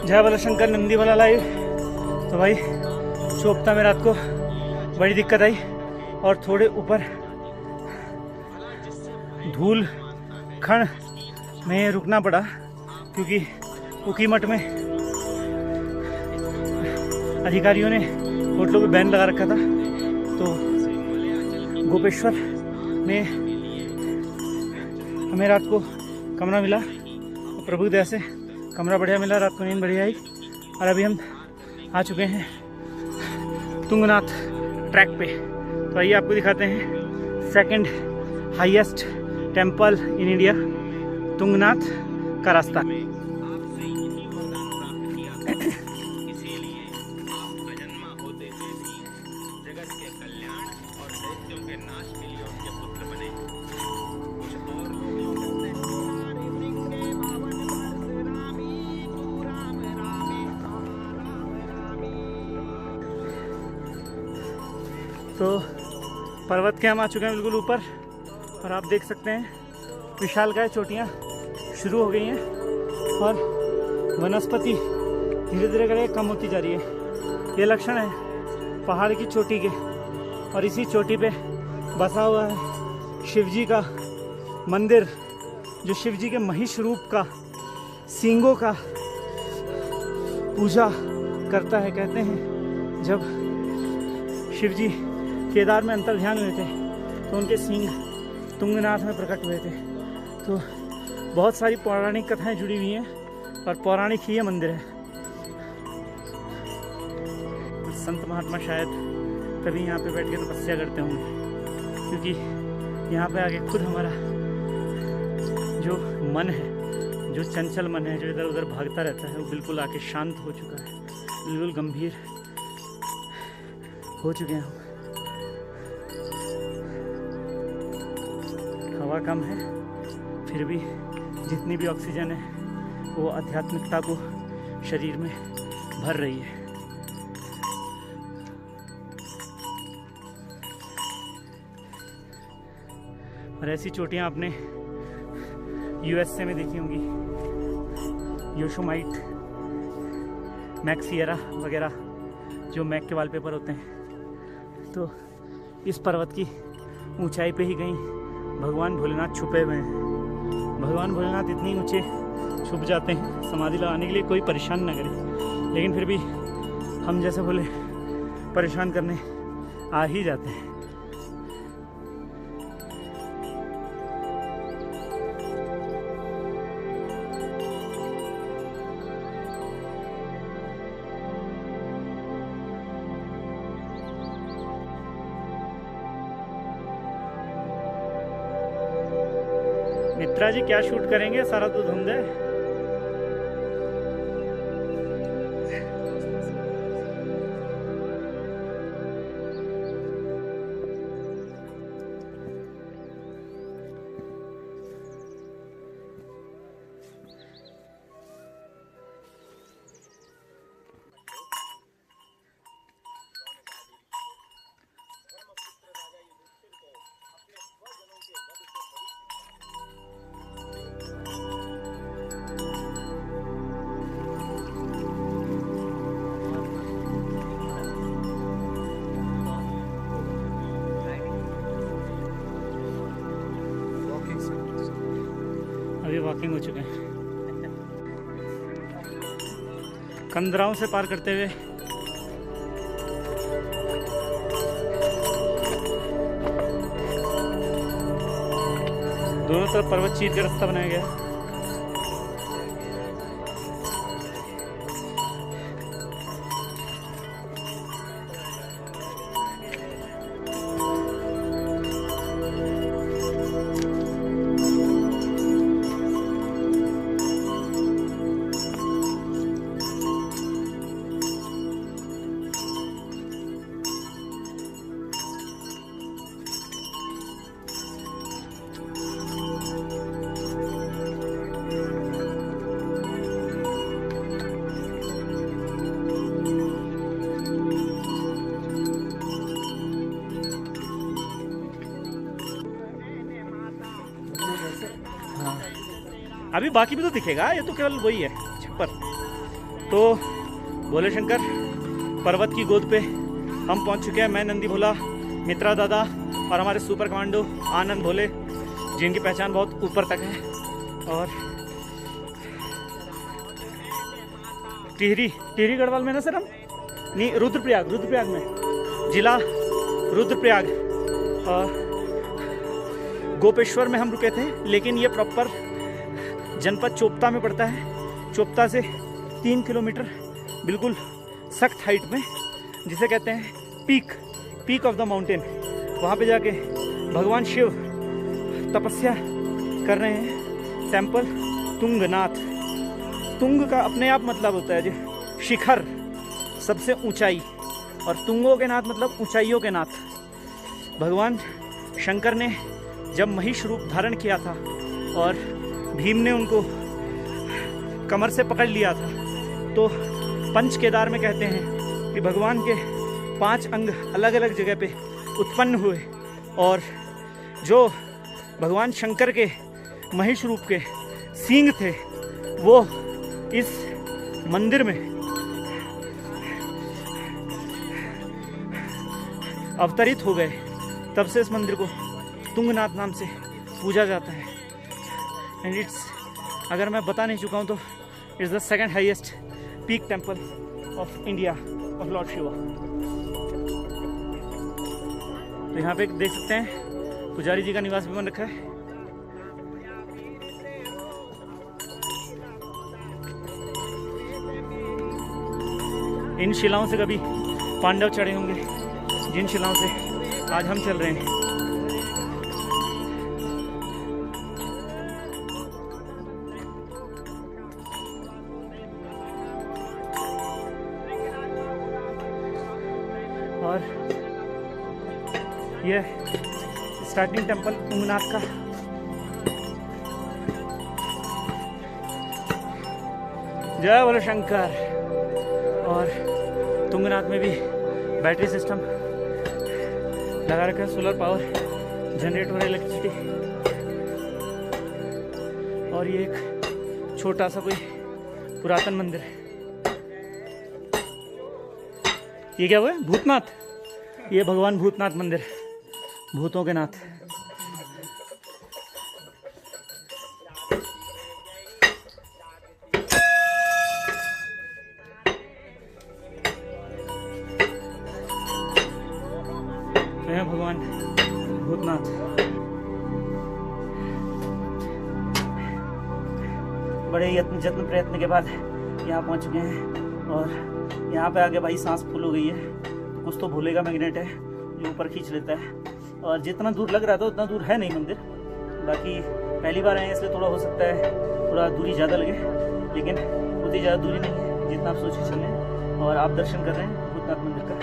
जय बल शंकर नंदी वाला लाइव। तो भाई चोपता में रात को बड़ी दिक्कत आई और थोड़े ऊपर धूल खंड में रुकना पड़ा क्योंकि उकीमठ में अधिकारियों ने होटलों पे बैन लगा रखा था। तो गोपेश्वर में हमें रात को कमरा मिला और प्रभु की दया से कमरा बढ़िया मिला, रात को नींद बढ़िया आई। और अभी हम आ चुके हैं तुंगनाथ ट्रैक पे। तो आइए आपको दिखाते हैं second highest temple in India, Tungnath का रास्ता। तो पर्वत के हम आ चुके हैं बिल्कुल ऊपर और आप देख सकते हैं विशालकाय चोटियाँ शुरू हो गई हैं और वनस्पति धीरे धीरे करके कम होती जा रही है। ये लक्षण है पहाड़ की चोटी के। और इसी चोटी पे बसा हुआ है शिवजी का मंदिर, जो शिवजी के महिष रूप का सींगों का पूजा करता है। कहते हैं जब शिवजी केदार में अंतर्ध्यान हुए थे तो उनके सींग तुंगनाथ में प्रकट हुए थे। तो बहुत सारी पौराणिक कथाएं जुड़ी हुई हैं और पौराणिक ही ये मंदिर है। संत महात्मा शायद कभी यहाँ पे बैठ के तपस्या करते होंगे, क्योंकि यहाँ पे आके खुद हमारा जो मन है, जो चंचल मन है, जो इधर उधर भागता रहता है, वो बिल्कुल आके शांत हो चुका है, बिल्कुल गंभीर हो चुके हैं हम। हवा कम है फिर भी जितनी भी ऑक्सीजन है वो आध्यात्मिकता को शरीर में भर रही है। और ऐसी चोटियाँ आपने यूएसए में देखी होंगी, योशोमाइट, मैक सियरा वगैरह जो मैक के वॉलपेपर होते हैं। तो इस पर्वत की ऊंचाई पे ही कहीं भगवान भोलेनाथ छुपे हुए हैं। भगवान भोलेनाथ इतनी ऊंचे छुप जाते हैं, समाधि लगाने के लिए कोई परेशान ना करे, लेकिन फिर भी हम जैसे भोले परेशान करने आ ही जाते हैं। मित्रा जी क्या शूट करेंगे, सारा तो धुंध है। अभी वॉकिंग हो चुके हैं, कंदराओं से पार करते हुए दोनों तरफ पर्वत चीर के रास्ता बनाया गया है। अभी बाकी भी तो दिखेगा, ये तो केवल वही है छप्पर। तो भोले शंकर पर्वत की गोद पे हम पहुंच चुके हैं। मैं नंदी भोला, मित्रा दादा और हमारे सुपर कमांडो आनंद भोले, जिनकी पहचान बहुत ऊपर तक है। और टिहरी गढ़वाल में ना सर हम नहीं, रुद्रप्रयाग में, जिला रुद्रप्रयाग। गोपेश्वर में हम रुके थे, लेकिन ये प्रॉपर जनपद चोपता में पड़ता है। चोपता से 3 किलोमीटर बिल्कुल सख्त हाइट में, जिसे कहते हैं पीक ऑफ द माउंटेन, वहाँ पे जाके भगवान शिव तपस्या कर रहे हैं। टेम्पल तुंगनाथ। तुंग का अपने आप मतलब होता है जी शिखर, सबसे ऊंचाई, और तुंगों के नाथ मतलब ऊंचाइयों के नाथ। भगवान शंकर ने जब महिष रूप धारण किया था और भीम ने उनको कमर से पकड़ लिया था, तो पंच केदार में कहते हैं कि भगवान के 5 अंग अलग अलग जगह पे उत्पन्न हुए, और जो भगवान शंकर के महिष रूप के सींग थे वो इस मंदिर में अवतरित हो गए। तब से इस मंदिर को तुंगनाथ नाम से पूजा जाता है। एंड इट्स, अगर मैं बता नहीं चुका हूँ तो it's the 2nd highest peak temple of India of Lord Shiva. तो यहाँ पे देख सकते हैं पुजारी जी का निवास भी बन रखा है। इन शिलाओं से कभी पांडव चढ़े होंगे, जिन शिलाओं से आज हम चल रहे हैं। और ये स्टार्टिंग टेम्पल तुंगनाथ का। जय बोले शंकर। और तुंगनाथ में भी बैटरी सिस्टम लगा रखा है, सोलर पावर जनरेट हो रहा है इलेक्ट्रिसिटी। और ये एक छोटा सा कोई पुरातन मंदिर है। ये क्या हुआ है? भूतनाथ। ये भगवान भूतनाथ मंदिर, भूतों के नाथ। भगवान भूतनाथ। बड़े यत्न जत्न प्रयत्न के बाद यहाँ पहुँच चुके हैं, और यहाँ पे आके भाई सांस फूल हो गई है। तो कुछ तो भोले का मैग्नेट है जो ऊपर खींच लेता है, और जितना दूर लग रहा था उतना दूर है नहीं मंदिर। बाकी पहली बार आए हैं इसलिए थोड़ा हो सकता है थोड़ा दूरी ज़्यादा लगे, लेकिन उतनी ज़्यादा दूरी नहीं है जितना आप सोचे चलें। और आप दर्शन कर रहे हैं भूतनाथ मंदिर का।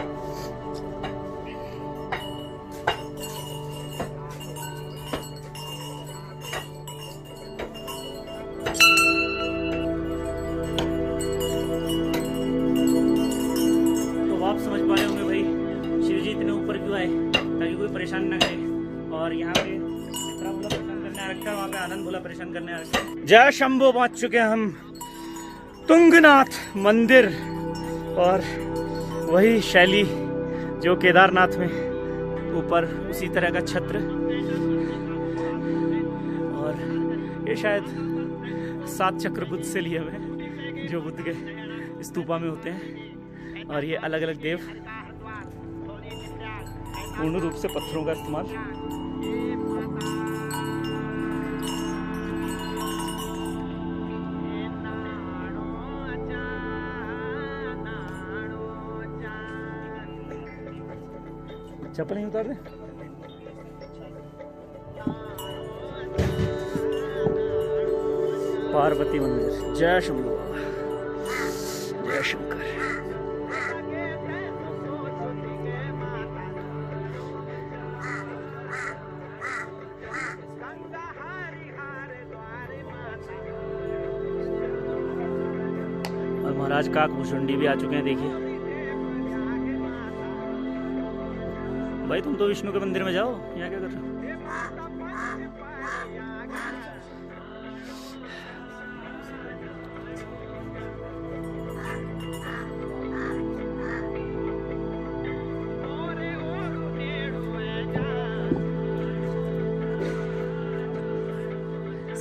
समझ पा रहे होंगे भाई शिव जी इतने ऊपर क्यों आए, ताकि कोई परेशान ना करे। और यहाँ पे मित्रा भोला परेशान करने आ रखा है, वहाँ पे आनंद भोला परेशान करने आ रखा है। जय शंभो पहुँच चुके हैं हम तुंगनाथ मंदिर। और वही शैली जो केदारनाथ में ऊपर, उसी तरह का छत्र। और ये शायद 7 चक्र बुद्ध से लिए हुए जो बुद्ध के स्तूपा में होते हैं। और ये अलग अलग देव, पूर्ण रूप से पत्थरों का इस्तेमाल। चप्पल नहीं उतार रहे। पार्वती मंदिर। जय शंभो, जय शंकर। महाराज काकभूषुंडी भी आ चुके हैं, देखिए। भाई तुम तो विष्णु के मंदिर में जाओ, यहाँ क्या कर रहे हो?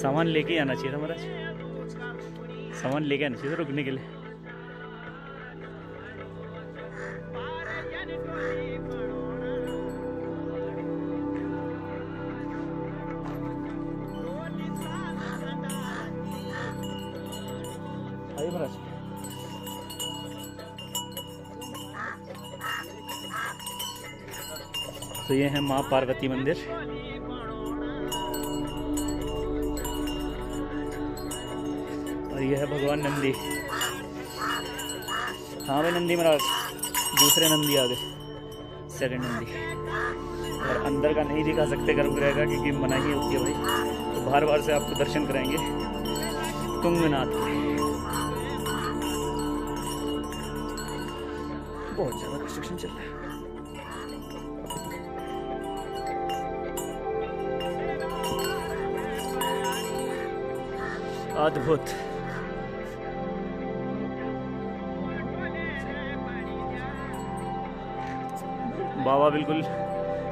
सामान लेके ही आना चाहिए था महाराज, सामान लेके आना चाहिए था रुकने के लिए। आइए महाराज। तो ये है माँ पार्वती मंदिर। और ये है भगवान नंदी। हाँ भाई नंदी महाराज, दूसरे नंदी आ गए, सेकंड नंदी। और अंदर का नहीं दिखा सकते गर्भगृह का, क्योंकि मनाही होती है भाई। तो बार बार से आपको दर्शन कराएंगे तुंगनाथ के। बहुत ज़्यादा कंस्ट्रक्शन चल रहा है। अद्भुत। बाबा बिल्कुल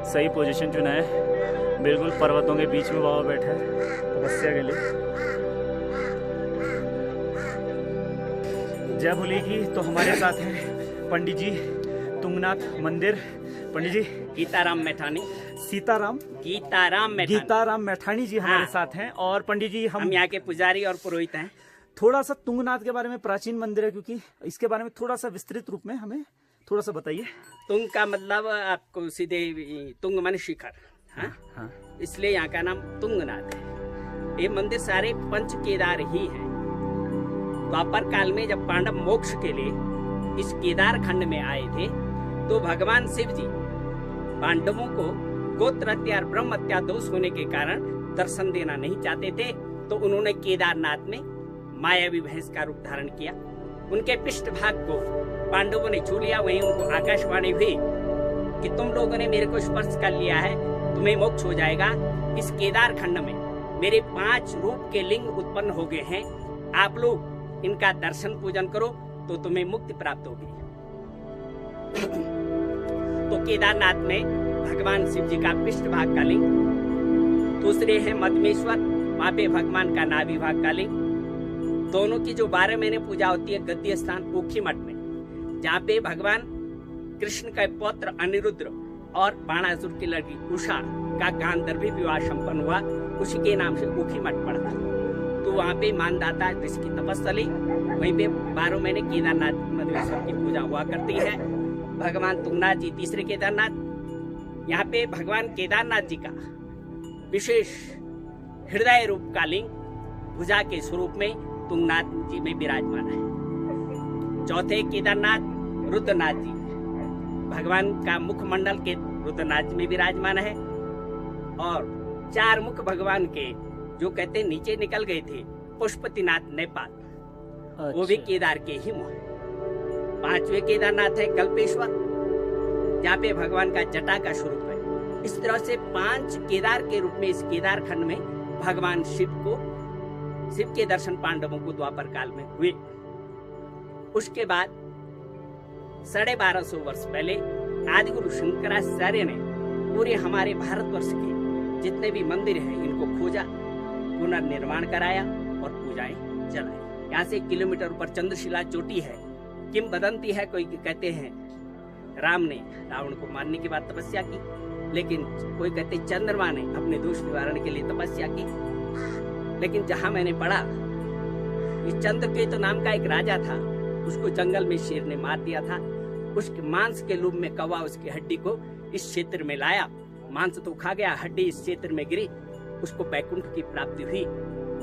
सही पोजीशन चुना है, बिल्कुल पर्वतों के बीच में बाबा बैठा है तपस्या के लिए। जय भोले की। तो हमारे साथ हैं पंडित जी, तुंगनाथ मंदिर पंडित जी गीताराम मैठानी। गीताराम मैठानी जी हमारे साथ हैं। और पंडित जी हम यहाँ के पुजारी और पुरोहित हैं। थोड़ा सा तुंगनाथ के बारे में, प्राचीन मंदिर है क्योंकि, इसके बारे में थोड़ा सा विस्तृत रूप में हमें थोड़ा सा बताइए। तुंग का मतलब आपको सीधे तुंग मन शिखर, हाँ? इसलिए यहाँ का नाम तुंगनाथ है। ये मंदिर सारे पंच केदार ही हैं। द्वापर काल में जब पांडव मोक्ष के लिए इस केदार खंड में आए थे, तो भगवान शिव जी पांडवों को गोत्र हत्या और ब्रह्म हत्या दोष होने के कारण दर्शन देना नहीं चाहते थे। तो उन्होंने केदारनाथ में मायावी भैंस का रूप धारण किया। उनके पृष्ठभाग को पांडवों ने छू लिया। वहीं उनको आकाशवाणी हुई कि तुम लोगों ने मेरे को स्पर्श कर लिया है, तुम्हें मोक्ष हो जाएगा। इस केदार खंड में मेरे 5 रूप के लिंग उत्पन्न हो गए हैं, आप लोग इनका दर्शन पूजन करो तो तुम्हें मुक्ति प्राप्त होगी। तो केदारनाथ में भगवान शिव जी का पृष्ठभाग का लिंग, दूसरे है मधमेश्वर, वहाँ पे भगवान का नाभि भाग का लिंग। दोनों की जो 12 महीने पूजा होती है गद्दी स्थान ऊखी मठ में, जहाँ पे भगवान कृष्ण का पौत्र अनिरुद्ध और बाणासुर की लड़की उषा का गांधर्वी विवाह संपन्न हुआ, उसी के नाम से ऊखी मठ पड़ा। तो वहाँ पे मानदाता जिसकी तपस्थली, वहीं पे 12 महीने केदारनाथ मधमेश्वर की पूजा हुआ करती है। भगवान तुंगनाथ जी तीसरे केदारनाथ। यहाँ पे भगवान केदारनाथ जी का विशेष हृदय रूप का लिंग भुजा के स्वरूप में तुंगनाथ जी में विराजमान है। चौथे केदारनाथ रुद्रनाथ जी, भगवान का मुखमंडल के रुद्रनाथ जी में विराजमान है। और 4 मुख भगवान के जो कहते नीचे निकल गए थे, पुष्पतिनाथ नेपाल, वो भी केदार के ही मुख। 5वें केदारनाथ है कल्पेश्वर, जहाँ पे भगवान का जटा का स्वरूप है। इस तरह से 5 केदार के रूप में इस केदार खंड में भगवान शिव के दर्शन पांडवों को द्वापर काल में हुए। उसके बाद 1250 वर्ष पहले आदिगुरु शंकराचार्य ने पूरे हमारे भारतवर्ष के जितने भी मंदिर हैं इनको खोजा, पुनर्निर्माण कराया और पूजाएं चलाई। यहाँ से 1 किलोमीटर ऊपर चंद्रशिला चोटी है। किंवदंती है, कोई कहते हैं राम ने रावण को मारने के बाद तपस्या की, लेकिन कोई कहते चंद्रमा ने अपने दोष निवारण के लिए तपस्या की। लेकिन जहां मैंने पढ़ा, इस चंद्रकेतु नाम का एक राजा था, उसको जंगल में शेर ने मार दिया था। उसके मांस के लोभ में कौवा उसकी हड्डी को इस क्षेत्र में लाया, मांस तो खा गया, हड्डी इस क्षेत्र में गिरी, उसको बैकुंठ की प्राप्ति हुई।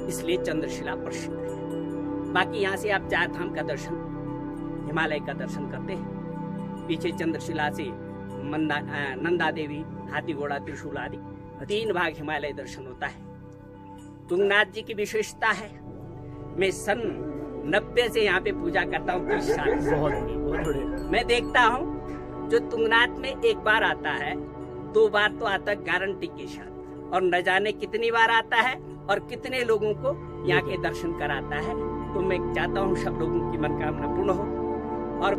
इसलिए चंद्रशिला प्रसिद्ध है। बाकी यहाँ से आप 4 धाम का दर्शन, हिमालय का दर्शन करते हैं। पीछे चंद्रशिला से नंदा देवी, हाथी घोड़ा त्रिशूल आदि 3 भाग हिमालय दर्शन होता है। तुंगनाथ जी की विशेषता है, मैं सन 90 से यहाँ पे पूजा करता हूँ, 30 साल। बहुत बढ़िया। मैं देखता हूँ जो तुंगनाथ में 1 बार आता है, 2 बार तो आता गारंटी के साथ, और न जाने कितनी बार आता है और कितने लोगों को यहाँ के दर्शन कराता है। तो मैं चाहता हूँ सब लोगों की मनोकामना पूर्ण हो। और